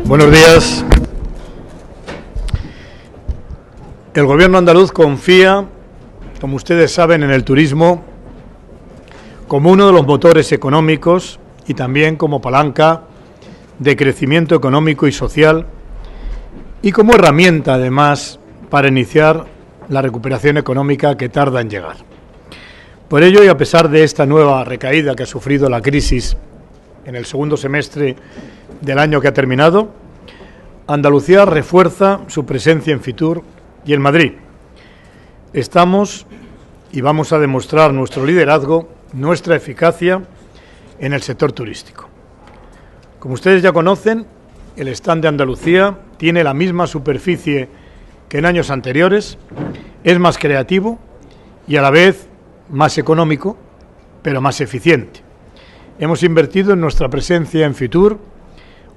Buenos días. El Gobierno andaluz confía, como ustedes saben, en el turismo como uno de los motores económicos y también como palanca de crecimiento económico y social y como herramienta, además, para iniciar la recuperación económica que tarda en llegar. Por ello, y a pesar de esta nueva recaída que ha sufrido la crisis en el segundo semestre del año que ha terminado, Andalucía refuerza su presencia en Fitur y en Madrid. Estamos y vamos a demostrar nuestro liderazgo, nuestra eficacia en el sector turístico. Como ustedes ya conocen, el stand de Andalucía tiene la misma superficie que en años anteriores, es más creativo y a la vez más económico, pero más eficiente. Hemos invertido en nuestra presencia en Fitur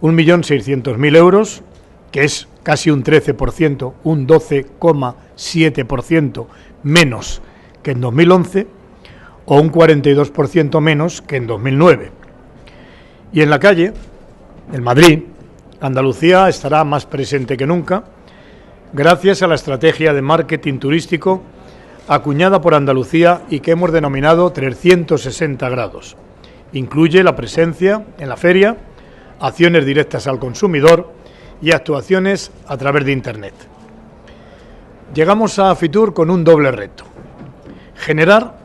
1.600.000 euros, que es casi un 13%, un 12,7% menos que en 2011 o un 42% menos que en 2009. Y en la calle, en Madrid, Andalucía estará más presente que nunca gracias a la estrategia de marketing turístico acuñada por Andalucía y que hemos denominado 360 grados. Incluye la presencia en la feria, acciones directas al consumidor y actuaciones a través de Internet. Llegamos a Fitur con un doble reto: generar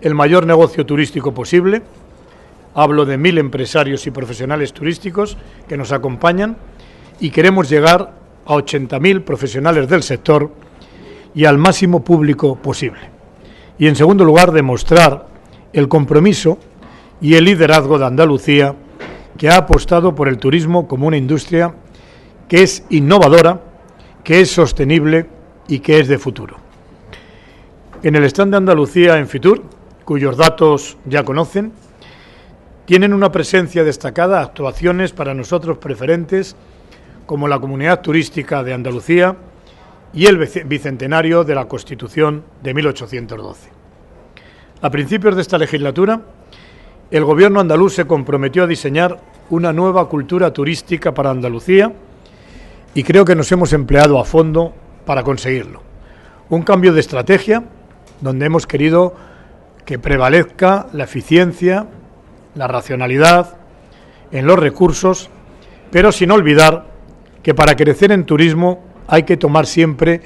el mayor negocio turístico posible. Hablo de 1.000 empresarios y profesionales turísticos que nos acompañan y queremos llegar a 80.000 profesionales del sector y al máximo público posible. Y en segundo lugar, demostrar el compromiso y el liderazgo de Andalucía, que ha apostado por el turismo como una industria que es innovadora, que es sostenible y que es de futuro. En el stand de Andalucía en Fitur, cuyos datos ya conocen, tienen una presencia destacada actuaciones para nosotros preferentes como la Comunidad Turística de Andalucía y el bicentenario de la Constitución de 1812. A principios de esta legislatura, el Gobierno andaluz se comprometió a diseñar una nueva cultura turística para Andalucía y creo que nos hemos empleado a fondo para conseguirlo. Un cambio de estrategia donde hemos querido que prevalezca la eficiencia, la racionalidad en los recursos, pero sin olvidar que para crecer en turismo hay que tomar siempre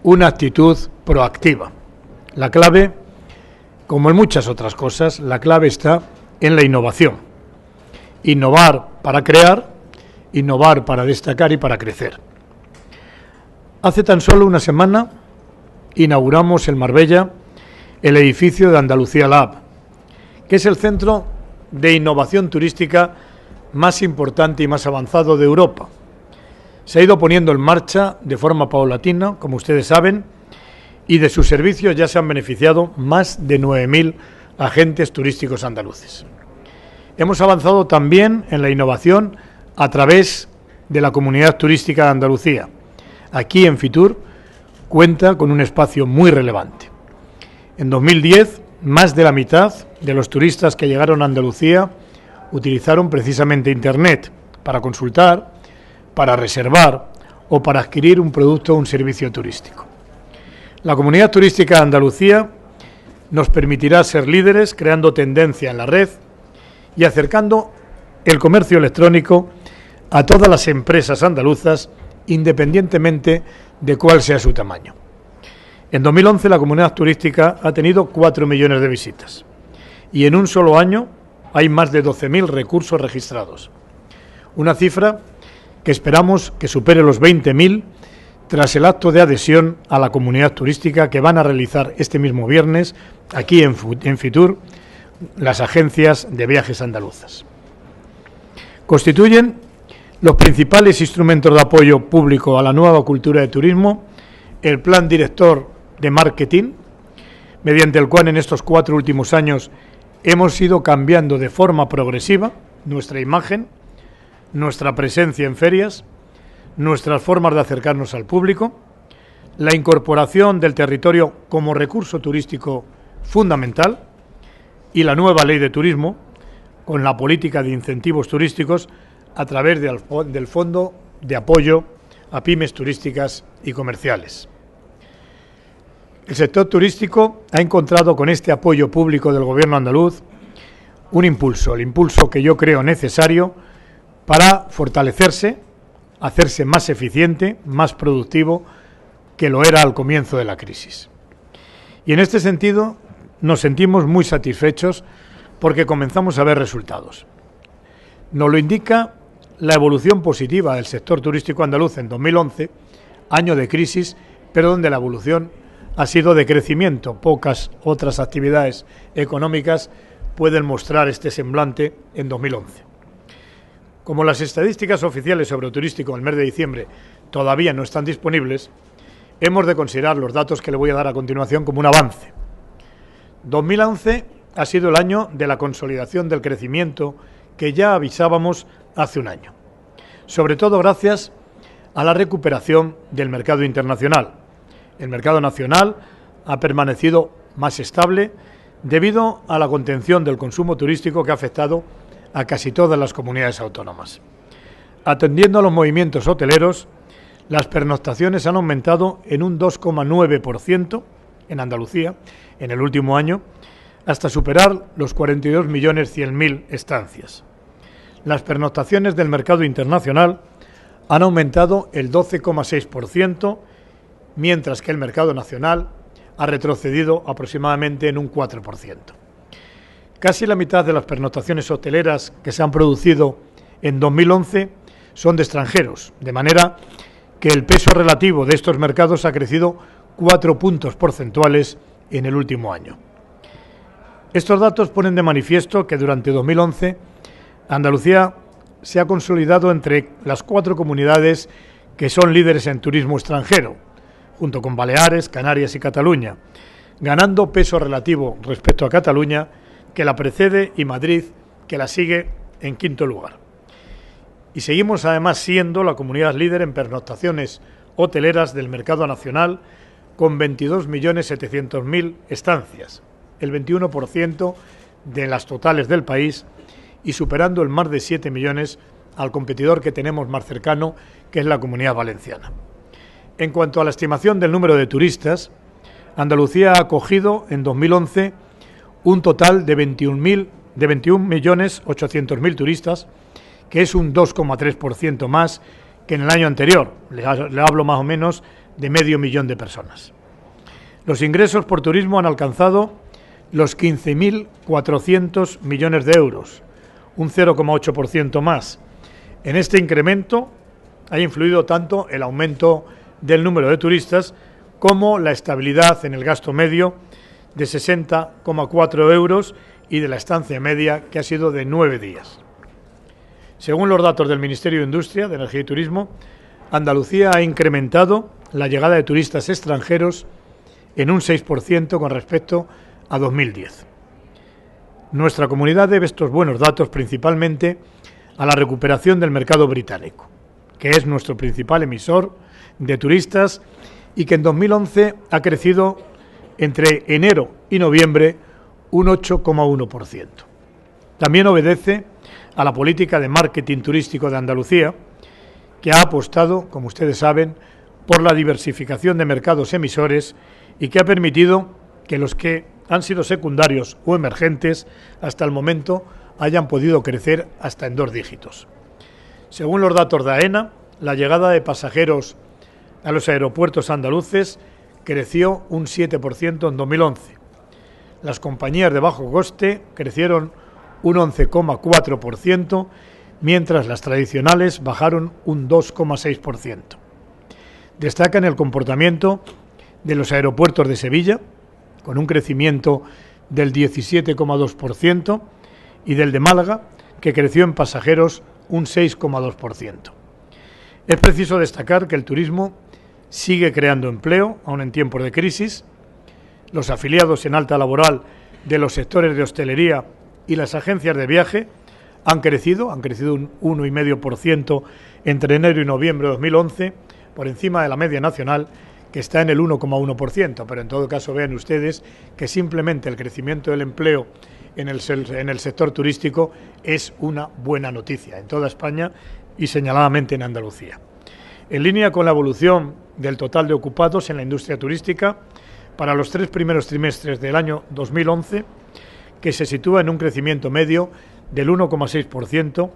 una actitud proactiva. La clave, como en muchas otras cosas, la clave está en la innovación. Innovar para crear, innovar para destacar y para crecer. Hace tan solo una semana inauguramos en Marbella el edificio de Andalucía Lab, que es el centro de innovación turística más importante y más avanzado de Europa. Se ha ido poniendo en marcha de forma paulatina, como ustedes saben, y de sus servicios ya se han beneficiado más de 9.000 agentes turísticos andaluces. Hemos avanzado también en la innovación a través de la Comunidad Turística de Andalucía. Aquí en Fitur cuenta con un espacio muy relevante. En 2010, más de la mitad de los turistas que llegaron a Andalucía utilizaron precisamente Internet para consultar, para reservar o para adquirir un producto o un servicio turístico. La Comunidad Turística de Andalucía nos permitirá ser líderes creando tendencia en la red y acercando el comercio electrónico a todas las empresas andaluzas, independientemente de cuál sea su tamaño. En 2011 la Comunidad Turística ha tenido 4 millones de visitas y en un solo año hay más de 12.000 recursos registrados. Una cifra que esperamos que supere los 20.000 tras el acto de adhesión a la Comunidad Turística que van a realizar este mismo viernes aquí en Fitur las agencias de viajes andaluzas. Constituyen los principales instrumentos de apoyo público a la nueva cultura de turismo el Plan Director de Marketing, mediante el cual en estos 4 últimos años hemos ido cambiando de forma progresiva nuestra imagen, nuestra presencia en ferias, nuestras formas de acercarnos al público, la incorporación del territorio como recurso turístico fundamental y la nueva ley de turismo con la política de incentivos turísticos a través del Fondo de apoyo a pymes turísticas y comerciales. El sector turístico ha encontrado con este apoyo público del Gobierno andaluz un impulso, el impulso que yo creo necesario para fortalecerse, hacerse más eficiente, más productivo que lo era al comienzo de la crisis. Y en este sentido nos sentimos muy satisfechos porque comenzamos a ver resultados. Nos lo indica la evolución positiva del sector turístico andaluz en 2011, año de crisis, pero donde la evolución ha sido de crecimiento. Pocas otras actividades económicas pueden mostrar este semblante en 2011. Como las estadísticas oficiales sobre el turístico en el mes de diciembre todavía no están disponibles, hemos de considerar los datos que le voy a dar a continuación como un avance. 2011 ha sido el año de la consolidación del crecimiento que ya avisábamos hace un año, sobre todo gracias a la recuperación del mercado internacional. El mercado nacional ha permanecido más estable debido a la contención del consumo turístico que ha afectado a casi todas las comunidades autónomas. Atendiendo a los movimientos hoteleros, las pernoctaciones han aumentado en un 2,9% en Andalucía en el último año, hasta superar los 42.100.000 estancias. Las pernoctaciones del mercado internacional han aumentado el 12,6%, mientras que el mercado nacional ha retrocedido aproximadamente en un 4%. Casi la mitad de las pernoctaciones hoteleras que se han producido en 2011 son de extranjeros, de manera que el peso relativo de estos mercados ha crecido 4 puntos porcentuales en el último año. Estos datos ponen de manifiesto que durante 2011 Andalucía se ha consolidado entre las 4 comunidades que son líderes en turismo extranjero, junto con Baleares, Canarias y Cataluña, ganando peso relativo respecto a Cataluña, que la precede, y Madrid, que la sigue en quinto lugar. Y seguimos además siendo la comunidad líder en pernoctaciones hoteleras del mercado nacional, con 22.700.000 estancias, el 21% de las totales del país, y superando el más de 7 millones al competidor que tenemos más cercano, que es la Comunidad Valenciana. En cuanto a la estimación del número de turistas, Andalucía ha acogido en 2011 un total de 21.800.000 turistas, que es un 2,3% más que en el año anterior. Le hablo más o menos de 500.000 de personas. Los ingresos por turismo han alcanzado los 15.400 millones de euros, un 0,8% más. En este incremento ha influido tanto el aumento del número de turistas como la estabilidad en el gasto medio de 60,4 euros y de la estancia media, que ha sido de 9 días. Según los datos del Ministerio de Industria, de Energía y Turismo, Andalucía ha incrementado la llegada de turistas extranjeros en un 6% con respecto a 2010. Nuestra comunidad debe estos buenos datos principalmente a la recuperación del mercado británico, que es nuestro principal emisor de turistas y que en 2011 ha crecido entre enero y noviembre un 8,1%. También obedece a la política de marketing turístico de Andalucía, que ha apostado, como ustedes saben, por la diversificación de mercados emisores y que ha permitido que los que han sido secundarios o emergentes hasta el momento hayan podido crecer hasta en 2 dígitos. Según los datos de AENA, la llegada de pasajeros a los aeropuertos andaluces creció un 7% en 2011. Las compañías de bajo coste crecieron un 11,4%, mientras las tradicionales bajaron un 2,6%. Destacan el comportamiento de los aeropuertos de Sevilla, con un crecimiento del 17,2%, y del de Málaga, que creció en pasajeros un 6,2%. Es preciso destacar que el turismo sigue creando empleo, aun en tiempos de crisis. Los afiliados en alta laboral de los sectores de hostelería y las agencias de viaje han crecido un 1,5% entre enero y noviembre de 2011, por encima de la media nacional, que está en el 1,1%, pero en todo caso vean ustedes que simplemente el crecimiento del empleo en el sector turístico es una buena noticia en toda España y señaladamente en Andalucía. En línea con la evolución del total de ocupados en la industria turística para los 3 primeros trimestres del año 2011, que se sitúa en un crecimiento medio del 1,6%.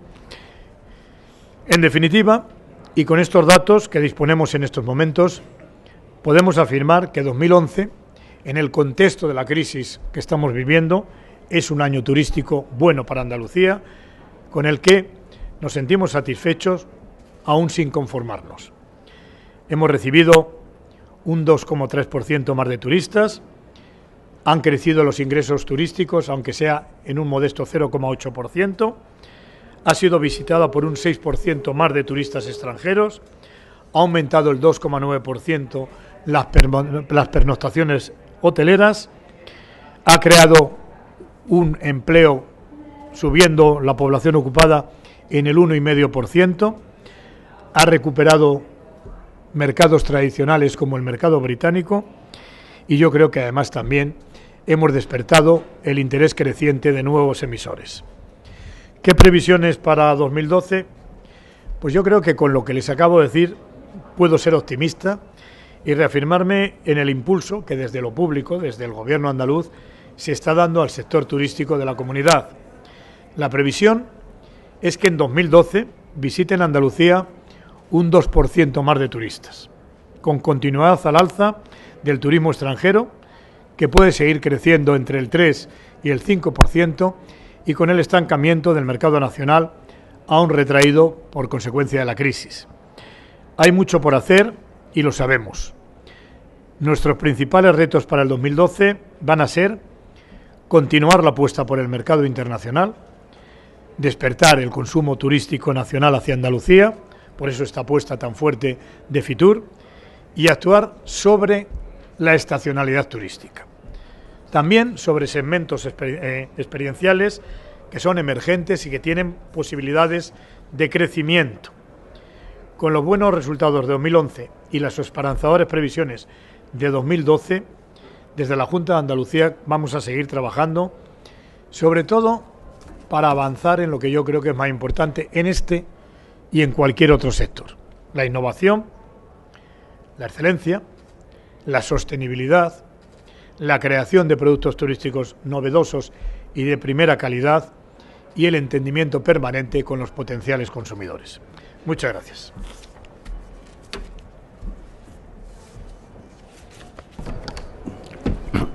En definitiva, y con estos datos que disponemos en estos momentos, podemos afirmar que 2011, en el contexto de la crisis que estamos viviendo, es un año turístico bueno para Andalucía, con el que nos sentimos satisfechos, aún sin conformarnos. Hemos recibido un 2,3% más de turistas, han crecido los ingresos turísticos, aunque sea en un modesto 0,8%, ha sido visitada por un 6% más de turistas extranjeros, ha aumentado el 2,9% las pernoctaciones hoteleras, ha creado un empleo subiendo la población ocupada en el 1,5%, ha recuperado mercados tradicionales como el mercado británico y yo creo que además también hemos despertado el interés creciente de nuevos emisores. ¿Qué previsiones para 2012? Pues yo creo que con lo que les acabo de decir puedo ser optimista y reafirmarme en el impulso que desde lo público, desde el Gobierno andaluz, se está dando al sector turístico de la comunidad. La previsión es que en 2012 visiten Andalucía un 2% más de turistas, con continuidad al alza del turismo extranjero, que puede seguir creciendo entre el 3 y el 5%, y con el estancamiento del mercado nacional, aún retraído por consecuencia de la crisis. Hay mucho por hacer y lo sabemos. Nuestros principales retos para el 2012 van a ser continuar la apuesta por el mercado internacional, despertar el consumo turístico nacional hacia Andalucía, por eso esta apuesta tan fuerte de Fitur, y actuar sobre la estacionalidad turística. También sobre segmentos experienciales que son emergentes y que tienen posibilidades de crecimiento. Con los buenos resultados de 2011 y las esperanzadoras previsiones de 2012, desde la Junta de Andalucía vamos a seguir trabajando, sobre todo para avanzar en lo que yo creo que es más importante en este y en cualquier otro sector: la innovación, la excelencia, la sostenibilidad, la creación de productos turísticos novedosos y de primera calidad y el entendimiento permanente con los potenciales consumidores. Muchas gracias.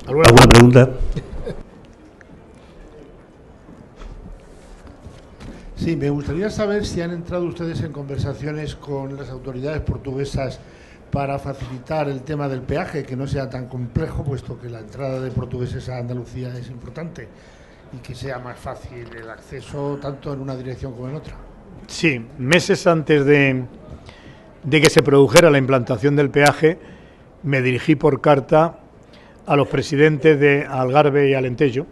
¿Alguna pregunta? Sí, me gustaría saber si han entrado ustedes en conversaciones con las autoridades portuguesas para facilitar el tema del peaje, que no sea tan complejo, puesto que la entrada de portugueses a Andalucía es importante, y que sea más fácil el acceso tanto en una dirección como en otra. Sí, meses antes de que se produjera la implantación del peaje, me dirigí por carta a los presidentes de Algarve y Alentejo.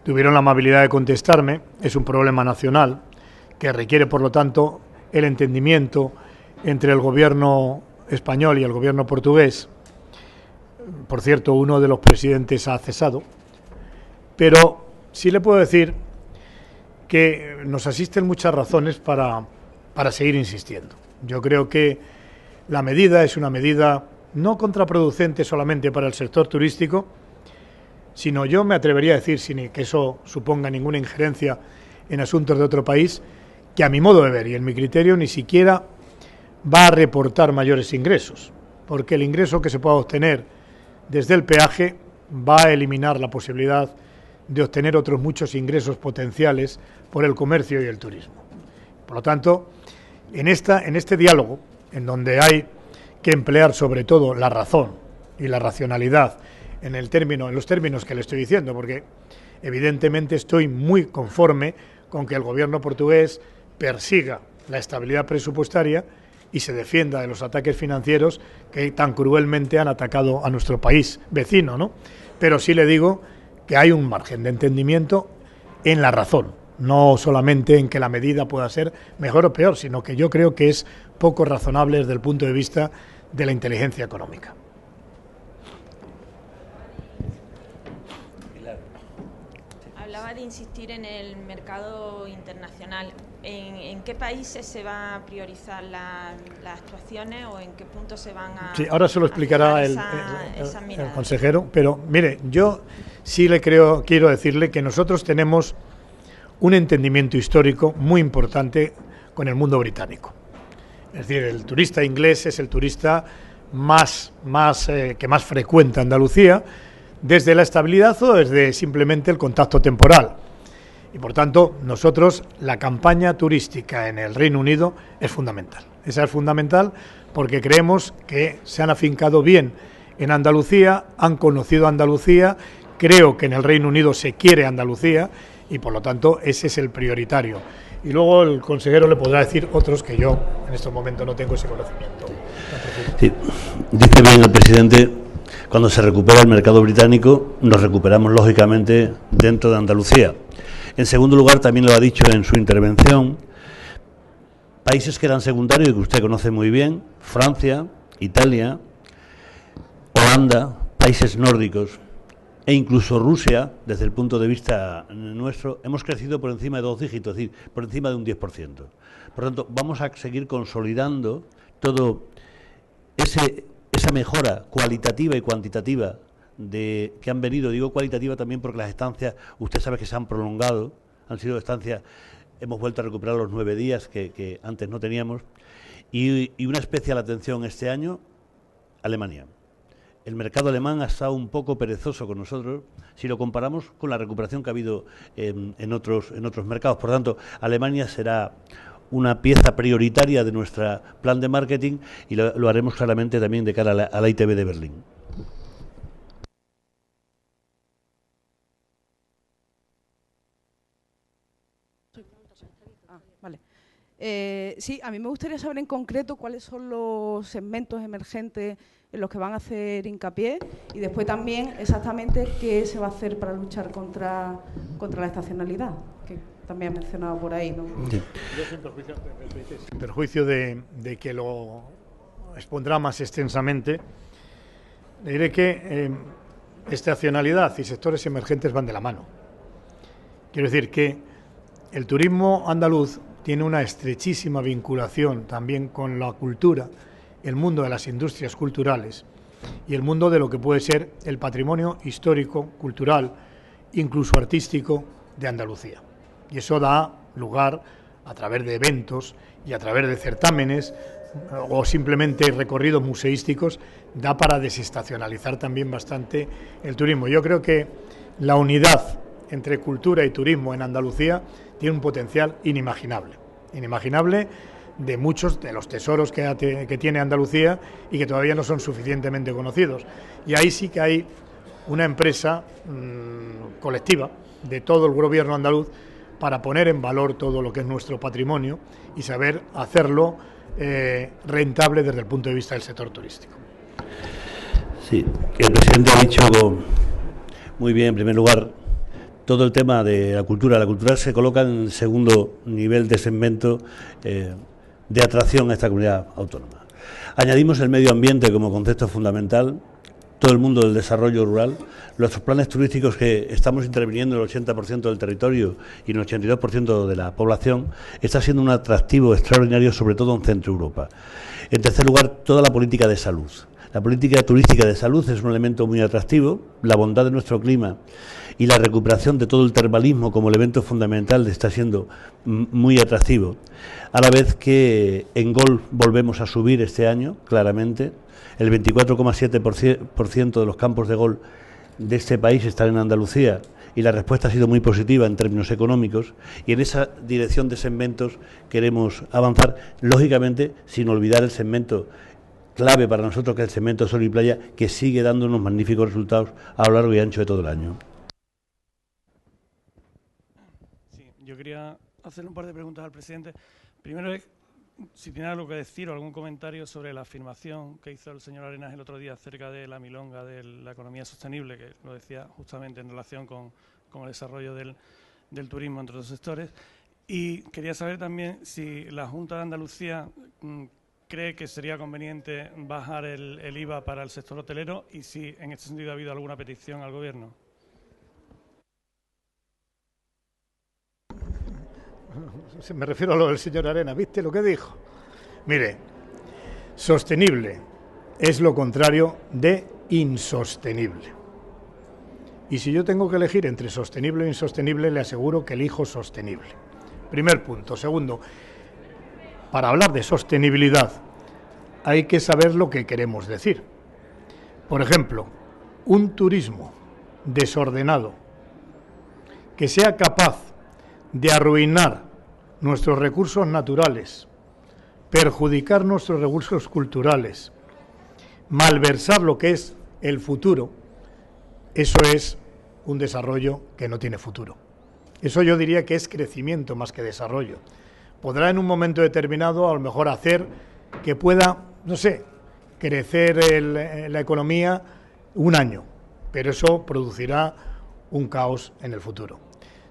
Tuvieron la amabilidad de contestarme. Es un problema nacional que requiere, por lo tanto, el entendimiento entre el gobierno español y el gobierno portugués. Por cierto, uno de los presidentes ha cesado, pero sí le puedo decir que nos asisten muchas razones para seguir insistiendo. Yo creo que la medida es una medida no contraproducente solamente para el sector turístico, sino, yo me atrevería a decir, sin que eso suponga ninguna injerencia en asuntos de otro país, que a mi modo de ver y en mi criterio ni siquiera va a reportar mayores ingresos, porque el ingreso que se pueda obtener desde el peaje va a eliminar la posibilidad de obtener otros muchos ingresos potenciales por el comercio y el turismo. Por lo tanto, en este diálogo, en donde hay que emplear sobre todo la razón y la racionalidad en los términos que le estoy diciendo, porque evidentemente estoy muy conforme con que el gobierno portugués persiga la estabilidad presupuestaria y se defienda de los ataques financieros que tan cruelmente han atacado a nuestro país vecino, ¿no? Pero sí le digo que hay un margen de entendimiento en la razón, no solamente en que la medida pueda ser mejor o peor, sino que yo creo que es poco razonable desde el punto de vista de la inteligencia económica. Hablaba de insistir en el mercado internacional. ¿En qué países se va a priorizar las actuaciones o en qué puntos se van a... Sí, ahora se lo explicará el consejero, pero mire, yo sí quiero decirle que nosotros tenemos un entendimiento histórico muy importante con el mundo británico. Es decir, el turista inglés es el turista que más frecuenta Andalucía, desde la estabilidad o desde simplemente el contacto temporal. Y por tanto, nosotros, la campaña turística en el Reino Unido es fundamental. Esa es fundamental porque creemos que se han afincado bien en Andalucía, han conocido Andalucía, creo que en el Reino Unido se quiere Andalucía y por lo tanto ese es el prioritario. Y luego el consejero le podrá decir otros que yo en estos momentos no tengo ese conocimiento. Sí, dice bien el presidente, cuando se recupera el mercado británico, nos recuperamos lógicamente dentro de Andalucía. En segundo lugar, también lo ha dicho en su intervención, países que eran secundarios y que usted conoce muy bien, Francia, Italia, Holanda, países nórdicos e incluso Rusia, desde el punto de vista nuestro, hemos crecido por encima de 2 dígitos, es decir, por encima de un 10%. Por lo tanto, vamos a seguir consolidando todo esa mejora cualitativa y cuantitativa que han venido, digo cualitativa también porque las estancias, usted sabe que se han prolongado, han sido estancias, hemos vuelto a recuperar los 9 días que antes no teníamos, y una especial atención este año, Alemania. El mercado alemán ha estado un poco perezoso con nosotros si lo comparamos con la recuperación que ha habido en otros mercados. Por tanto, Alemania será una pieza prioritaria de nuestro plan de marketing y lo haremos claramente también de cara a la ITB de Berlín. Vale. Sí, a mí me gustaría saber en concreto cuáles son los segmentos emergentes en los que van a hacer hincapié y después también exactamente qué se va a hacer para luchar contra la estacionalidad, que también ha mencionado por ahí, ¿no? Sí. Yo sin perjuicio de que lo expondrá más extensamente, le diré que estacionalidad y sectores emergentes van de la mano. Quiero decir que el turismo andaluz tiene una estrechísima vinculación también con la cultura, el mundo de las industrias culturales y el mundo de lo que puede ser el patrimonio histórico, cultural, incluso artístico de Andalucía. Y eso da lugar, a través de eventos y a través de certámenes o simplemente recorridos museísticos, da para desestacionalizar también bastante el turismo. Yo creo que la unidad entre cultura y turismo en Andalucía tiene un potencial inimaginable de muchos de los tesoros que tiene Andalucía y que todavía no son suficientemente conocidos. Y ahí sí que hay una empresa colectiva de todo el gobierno andaluz para poner en valor todo lo que es nuestro patrimonio y saber hacerlo rentable desde el punto de vista del sector turístico. Sí, el presidente ha dicho muy bien, en primer lugar, todo el tema de la cultura. La cultura se coloca en el segundo nivel de segmento de atracción a esta comunidad autónoma. Añadimos el medio ambiente como concepto fundamental, todo el mundo del desarrollo rural, nuestros planes turísticos que estamos interviniendo en el 80% del territorio y en el 82% de la población, está siendo un atractivo extraordinario, sobre todo en Centro Europa. En tercer lugar, toda la política de salud. La política turística de salud es un elemento muy atractivo, la bondad de nuestro clima y la recuperación de todo el termalismo como elemento fundamental está siendo muy atractivo. A la vez que en golf volvemos a subir este año, claramente, el 24,7% de los campos de golf de este país están en Andalucía y la respuesta ha sido muy positiva en términos económicos y en esa dirección de segmentos queremos avanzar, lógicamente sin olvidar el segmento clave para nosotros, que es el segmento sol y playa, que sigue dando unos magníficos resultados a lo largo y ancho de todo el año. Sí, yo quería hacerle un par de preguntas al presidente. Primero es si tiene algo que decir o algún comentario sobre la afirmación que hizo el señor Arenas el otro día acerca de la milonga de la economía sostenible, que lo decía justamente en relación con el desarrollo del turismo entre otros sectores. Y quería saber también si la Junta de Andalucía cree que sería conveniente bajar el IVA para el sector hotelero y si en este sentido ha habido alguna petición al Gobierno. me refiero a lo del señor Arenas, ¿viste lo que dijo? Mire, sostenible es lo contrario de insostenible. Y si yo tengo que elegir entre sostenible e insostenible, le aseguro que elijo sostenible. Primer punto. Segundo, para hablar de sostenibilidad hay que saber lo que queremos decir. Por ejemplo, un turismo desordenado que sea capaz de arruinar nuestros recursos naturales, perjudicar nuestros recursos culturales, malversar lo que es el futuro, eso es un desarrollo que no tiene futuro. Eso yo diría que es crecimiento más que desarrollo. Podrá en un momento determinado a lo mejor hacer que pueda, no sé, crecer la economía un año, pero eso producirá un caos en el futuro.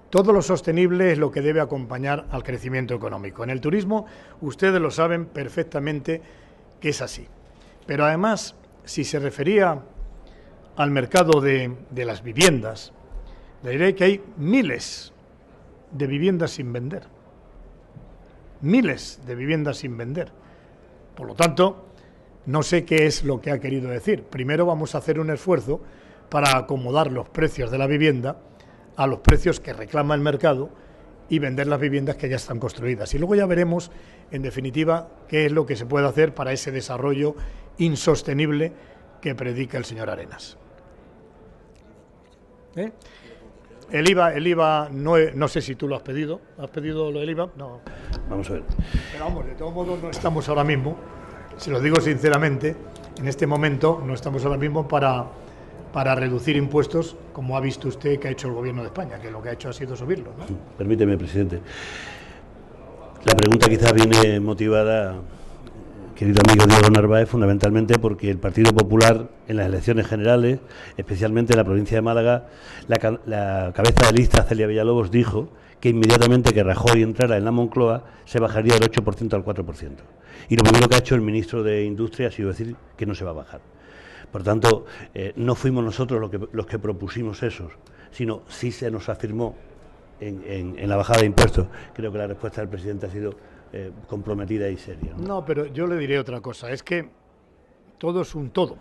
Todo lo sostenible es lo que debe acompañar al crecimiento económico. En el turismo, ustedes lo saben perfectamente que es así. Pero además, si se refería al mercado de las viviendas, le diré que hay miles de viviendas sin vender. Miles de viviendas sin vender. Por lo tanto, no sé qué es lo que ha querido decir. Primero vamos a hacer un esfuerzo para acomodar los precios de la vivienda a los precios que reclama el mercado y vender las viviendas que ya están construidas. Y luego ya veremos, en definitiva, qué es lo que se puede hacer para ese desarrollo insostenible que predica el señor Arenas. El IVA no sé si tú lo has pedido. ¿Has pedido lo del IVA? No. Vamos a ver. Pero vamos, de todos modos no estamos ahora mismo, se lo digo sinceramente, en este momento no estamos ahora mismo para reducir impuestos, como ha visto usted que ha hecho el Gobierno de España, que lo que ha hecho ha sido subirlos, ¿no? Permíteme, presidente. La pregunta quizás viene motivada, querido amigo Diego Narváez, fundamentalmente porque el Partido Popular en las elecciones generales, especialmente en la provincia de Málaga, la cabeza de lista, Celia Villalobos, dijo que inmediatamente que Rajoy entrara en la Moncloa se bajaría del 8% al 4%. Y lo primero que ha hecho el ministro de Industria ha sido decir que no se va a bajar. Por tanto, no fuimos nosotros los que propusimos eso, sino sí se nos afirmó en la bajada de impuestos. Creo que la respuesta del presidente ha sido comprometida y seria, ¿no? No, pero yo le diré otra cosa, es que todo es un todo,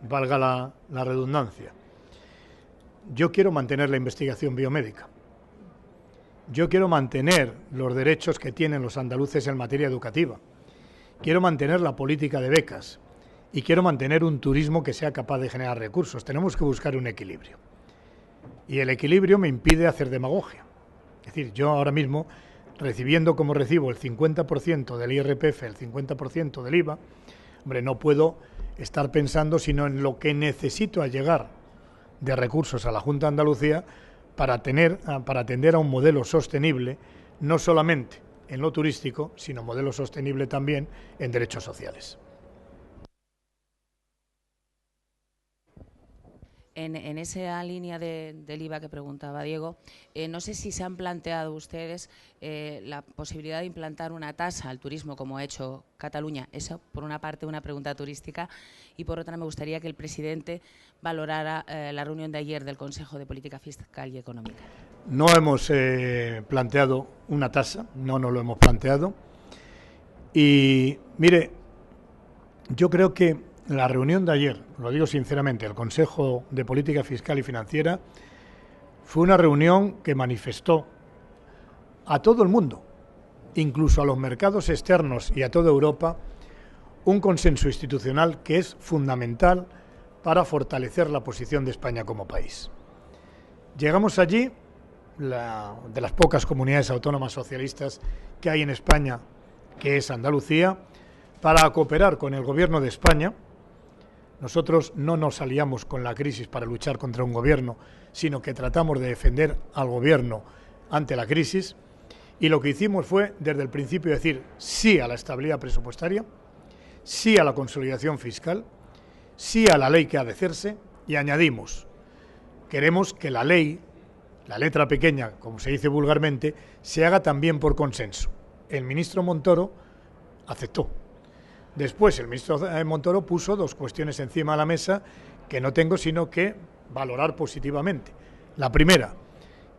valga la redundancia. Yo quiero mantener la investigación biomédica. Yo quiero mantener los derechos que tienen los andaluces en materia educativa. Quiero mantener la política de becas. Y quiero mantener un turismo que sea capaz de generar recursos. Tenemos que buscar un equilibrio. Y el equilibrio me impide hacer demagogia. Es decir, yo ahora mismo, recibiendo como recibo el 50% del IRPF, el 50% del IVA, hombre, no puedo estar pensando sino en lo que necesito allegar de recursos a la Junta de Andalucía para atender a un modelo sostenible, no solamente en lo turístico, sino modelo sostenible también en derechos sociales. En esa línea del IVA que preguntaba Diego, no sé si se han planteado ustedes la posibilidad de implantar una tasa al turismo como ha hecho Cataluña. Eso, por una parte, una pregunta turística, y por otra me gustaría que el presidente valorara la reunión de ayer del Consejo de Política Fiscal y Económica. No hemos planteado una tasa, no nos lo hemos planteado. Y, mire, yo creo que la reunión de ayer, lo digo sinceramente, el Consejo de Política Fiscal y Financiera, fue una reunión que manifestó a todo el mundo, incluso a los mercados externos y a toda Europa, un consenso institucional que es fundamental para fortalecer la posición de España como país. Llegamos allí, de las pocas comunidades autónomas socialistas que hay en España, que es Andalucía, para cooperar con el Gobierno de España. Nosotros no nos aliamos con la crisis para luchar contra un gobierno, sino que tratamos de defender al gobierno ante la crisis. Y lo que hicimos fue, desde el principio, decir sí a la estabilidad presupuestaria, sí a la consolidación fiscal, sí a la ley que ha de hacerse, y añadimos, queremos que la ley, la letra pequeña, como se dice vulgarmente, se haga también por consenso. El ministro Montoro aceptó. Después el ministro Montoro puso dos cuestiones encima de la mesa que no tengo sino que valorar positivamente. La primera,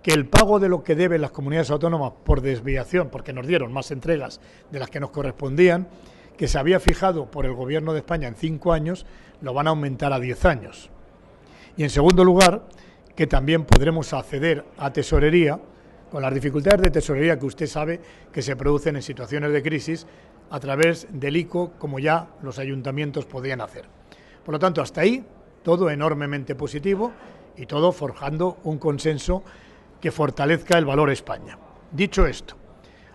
que el pago de lo que deben las comunidades autónomas por desviación, porque nos dieron más entregas de las que nos correspondían, que se había fijado por el Gobierno de España en 5 años, lo van a aumentar a 10 años. Y en segundo lugar, que también podremos acceder a tesorería, con las dificultades de tesorería que usted sabe que se producen en situaciones de crisis, a través del ICO, como ya los ayuntamientos podían hacer. Por lo tanto, hasta ahí, todo enormemente positivo y todo forjando un consenso que fortalezca el valor España. Dicho esto,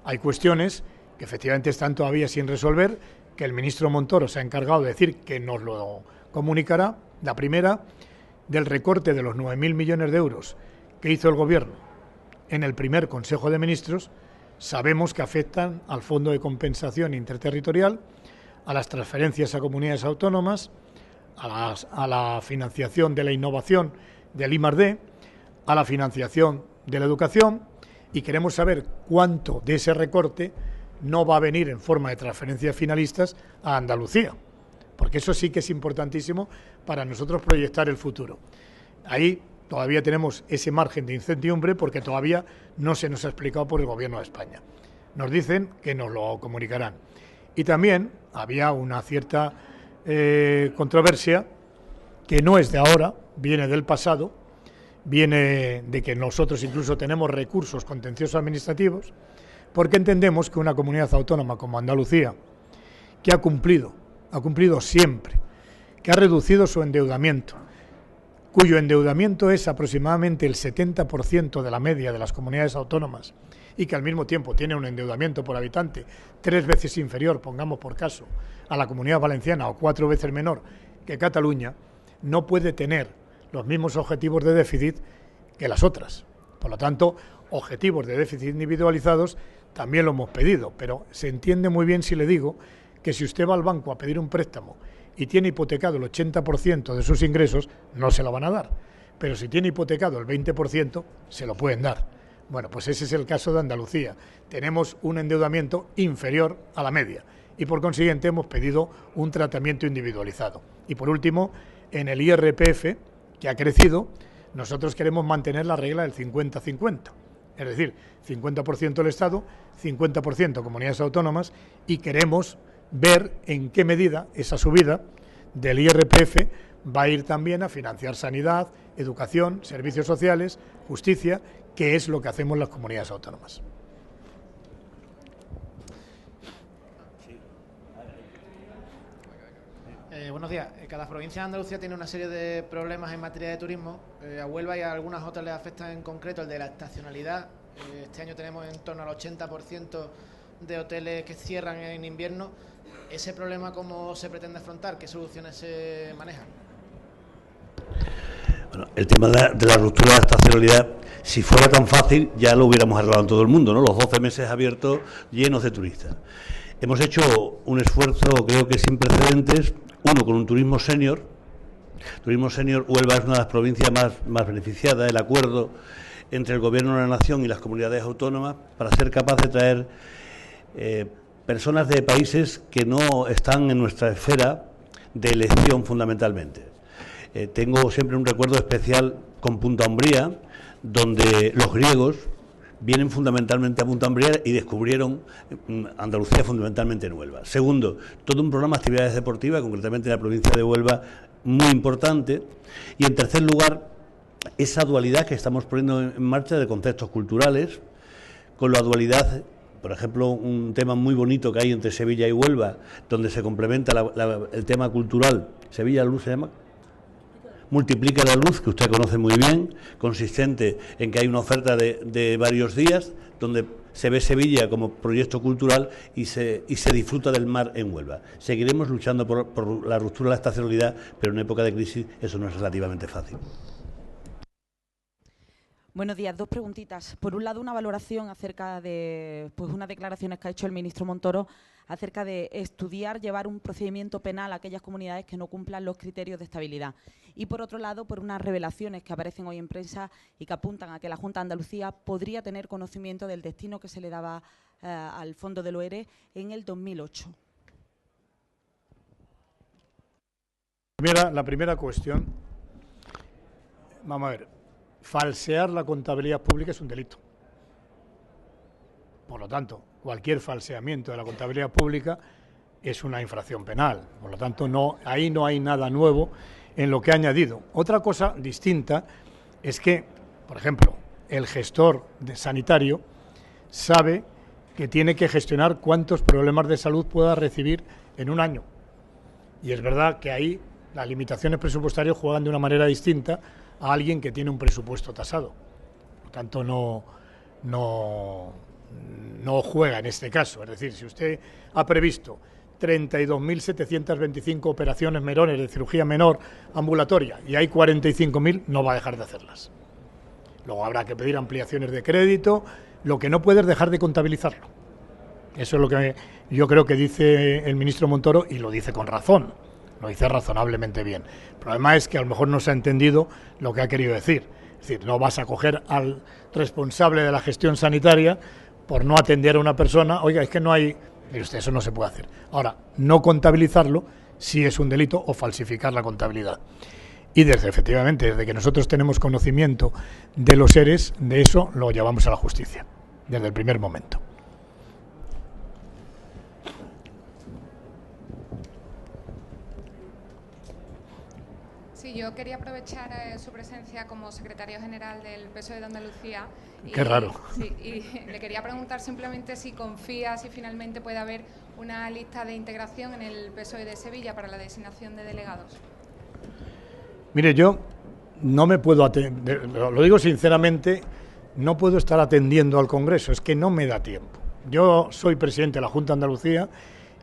hay cuestiones que efectivamente están todavía sin resolver, que el ministro Montoro se ha encargado de decir que nos lo comunicará. La primera, del recorte de los 9.000 millones de euros que hizo el Gobierno en el primer Consejo de Ministros, sabemos que afectan al Fondo de Compensación Interterritorial, a las transferencias a comunidades autónomas, a la financiación de la innovación del I+D, a la financiación de la educación, y queremos saber cuánto de ese recorte no va a venir en forma de transferencias finalistas a Andalucía, porque eso sí que es importantísimo para nosotros proyectar el futuro. Ahí todavía tenemos ese margen de incertidumbre porque todavía no se nos ha explicado por el Gobierno de España. Nos dicen que nos lo comunicarán. Y también había una cierta controversia que no es de ahora, viene del pasado, viene de que nosotros incluso tenemos recursos contenciosos administrativos, porque entendemos que una comunidad autónoma como Andalucía, que ha cumplido siempre, que ha reducido su endeudamiento, cuyo endeudamiento es aproximadamente el 70% de la media de las comunidades autónomas y que al mismo tiempo tiene un endeudamiento por habitante 3 veces inferior, pongamos por caso, a la Comunidad Valenciana o 4 veces menor que Cataluña, no puede tener los mismos objetivos de déficit que las otras. Por lo tanto, objetivos de déficit individualizados también lo hemos pedido, pero se entiende muy bien si le digo que si usted va al banco a pedir un préstamo y tiene hipotecado el 80% de sus ingresos, no se lo van a dar. Pero si tiene hipotecado el 20%, se lo pueden dar. Bueno, pues ese es el caso de Andalucía. Tenemos un endeudamiento inferior a la media y por consiguiente hemos pedido un tratamiento individualizado. Y por último, en el IRPF, que ha crecido, nosotros queremos mantener la regla del 50-50. Es decir, 50% el Estado, 50% comunidades autónomas, y queremos ver en qué medida esa subida del IRPF va a ir también a financiar sanidad, educación, servicios sociales, justicia, que es lo que hacemos las comunidades autónomas. Buenos días. Cada provincia de Andalucía tiene una serie de problemas en materia de turismo. A Huelva y a algunas otras les afecta en concreto el de la estacionalidad. Este año tenemos en torno al 80% de hoteles que cierran en invierno. ¿Ese problema cómo se pretende afrontar? ¿Qué soluciones se manejan? Bueno, el tema de la ruptura de la estacionalidad, si fuera tan fácil, ya lo hubiéramos arreglado en todo el mundo, ¿no? Los 12 meses abiertos llenos de turistas. Hemos hecho un esfuerzo, creo que sin precedentes, uno con un turismo senior. Turismo senior, Huelva es una de las provincias más beneficiadas, el acuerdo entre el Gobierno de la Nación y las comunidades autónomas para ser capaz de traer personas de países que no están en nuestra esfera de elección fundamentalmente. Tengo siempre un recuerdo especial con Punta Umbría, donde los griegos vienen fundamentalmente a Punta Umbría y descubrieron Andalucía fundamentalmente en Huelva. Segundo, todo un programa de actividades deportivas, concretamente en la provincia de Huelva, muy importante. Y en tercer lugar, esa dualidad que estamos poniendo en marcha de conceptos culturales, con la dualidad, por ejemplo, un tema muy bonito que hay entre Sevilla y Huelva, donde se complementa el tema cultural. Sevilla Luz se llama. Multiplica la luz, que usted conoce muy bien, consistente en que hay una oferta de varios días, donde se ve Sevilla como proyecto cultural y se disfruta del mar en Huelva. Seguiremos luchando por la ruptura de la estacionalidad, pero en época de crisis eso no es relativamente fácil. Buenos días, 2 preguntitas. Por un lado, una valoración acerca de unas declaraciones que ha hecho el ministro Montoro acerca de estudiar, llevar un procedimiento penal a aquellas comunidades que no cumplan los criterios de estabilidad. Y por otro lado, por unas revelaciones que aparecen hoy en prensa y que apuntan a que la Junta de Andalucía podría tener conocimiento del destino que se le daba al Fondo del OERE en el 2008. La primera cuestión, vamos a ver. falsear la contabilidad pública es un delito. Por lo tanto, cualquier falseamiento de la contabilidad pública es una infracción penal. Por lo tanto, ahí no hay nada nuevo en lo que ha añadido. Otra cosa distinta es que, por ejemplo, el gestor sanitario sabe que tiene que gestionar cuántos problemas de salud pueda recibir en un año. Y es verdad que ahí las limitaciones presupuestarias juegan de una manera distinta a alguien que tiene un presupuesto tasado. Por lo tanto, no juega en este caso. Es decir, si usted ha previsto 32.725 operaciones menores de cirugía menor ambulatoria y hay 45.000, no va a dejar de hacerlas. Luego habrá que pedir ampliaciones de crédito. Lo que no puede es dejar de contabilizarlo. Eso es lo que yo creo que dice el ministro Montoro, y lo dice con razón, lo dice razonablemente bien. El problema es que a lo mejor no se ha entendido lo que ha querido decir. Es decir, no vas a coger al responsable de la gestión sanitaria por no atender a una persona. Oiga, es que no hay... Mire usted, eso no se puede hacer. Ahora, no contabilizarlo sí es un delito, o falsificar la contabilidad. Y efectivamente, desde que nosotros tenemos conocimiento de los ERES, de eso lo llevamos a la justicia, desde el primer momento. Sí, yo quería aprovechar su presencia como secretario general del PSOE de Andalucía. Qué raro. Sí, y le quería preguntar simplemente si confía, si finalmente puede haber una lista de integración en el PSOE de Sevilla para la designación de delegados. Mire, yo no me puedo atender, lo digo sinceramente, no puedo estar atendiendo al Congreso, es que no me da tiempo. Yo soy presidente de la Junta de Andalucía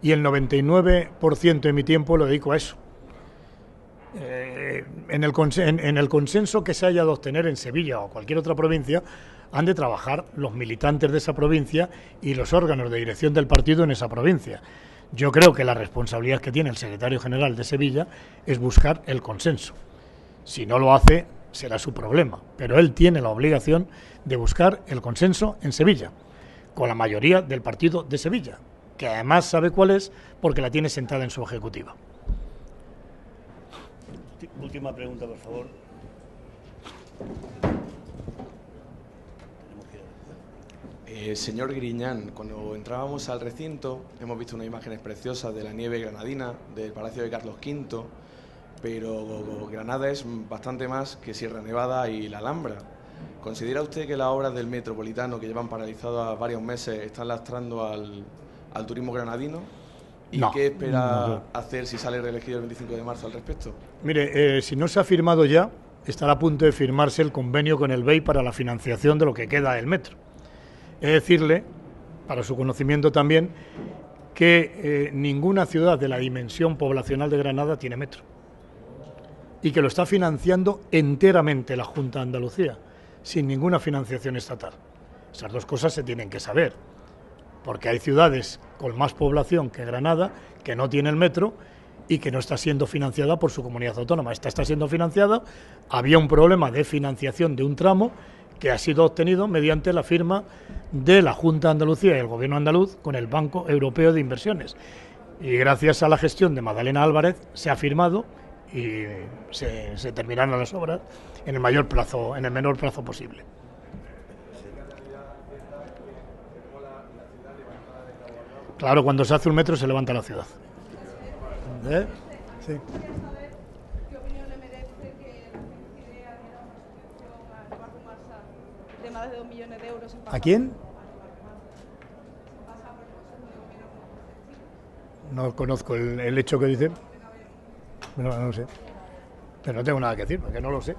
y el 99% de mi tiempo lo dedico a eso. En el consenso que se haya de obtener en Sevilla o cualquier otra provincia, han de trabajar los militantes de esa provincia y los órganos de dirección del partido en esa provincia. Yo creo que la responsabilidad que tiene el secretario general de Sevilla es buscar el consenso. Si no lo hace, será su problema, pero él tiene la obligación de buscar el consenso en Sevilla, con la mayoría del partido de Sevilla, que además sabe cuál es porque la tiene sentada en su ejecutiva. Última pregunta, por favor. Señor Griñán, cuando entrábamos al recinto hemos visto unas imágenes preciosas de la nieve granadina, del Palacio de Carlos V, pero Granada es bastante más que Sierra Nevada y la Alhambra. ¿Considera usted que las obras del Metropolitano, que llevan paralizadas varios meses, están lastrando al turismo granadino? ¿Y no, qué espera hacer si sale reelegido el 25 de marzo al respecto? Mire, si no se ha firmado ya, estará a punto de firmarse el convenio con el BEI para la financiación de lo que queda del metro. Es decirle, para su conocimiento también, que ninguna ciudad de la dimensión poblacional de Granada tiene metro, y que lo está financiando enteramente la Junta de Andalucía, sin ninguna financiación estatal. Esas dos cosas se tienen que saber, porque hay ciudades con más población que Granada que no tiene el metro y que no está siendo financiada por su comunidad autónoma. Esta está siendo financiada. Había un problema de financiación de un tramo que ha sido obtenido mediante la firma de la Junta de Andalucía y el Gobierno andaluz con el Banco Europeo de Inversiones. Y gracias a la gestión de Magdalena Álvarez se ha firmado y se terminarán las obras en el menor plazo posible. Claro, cuando se hace un metro se levanta la ciudad. Sí. ¿Qué opinión le merece que la Agencia de Barco Marsal de más de 2 millones de euros? ¿A quién? No conozco el hecho que dice. No lo sé. Pero no tengo nada que decir, porque no lo sé.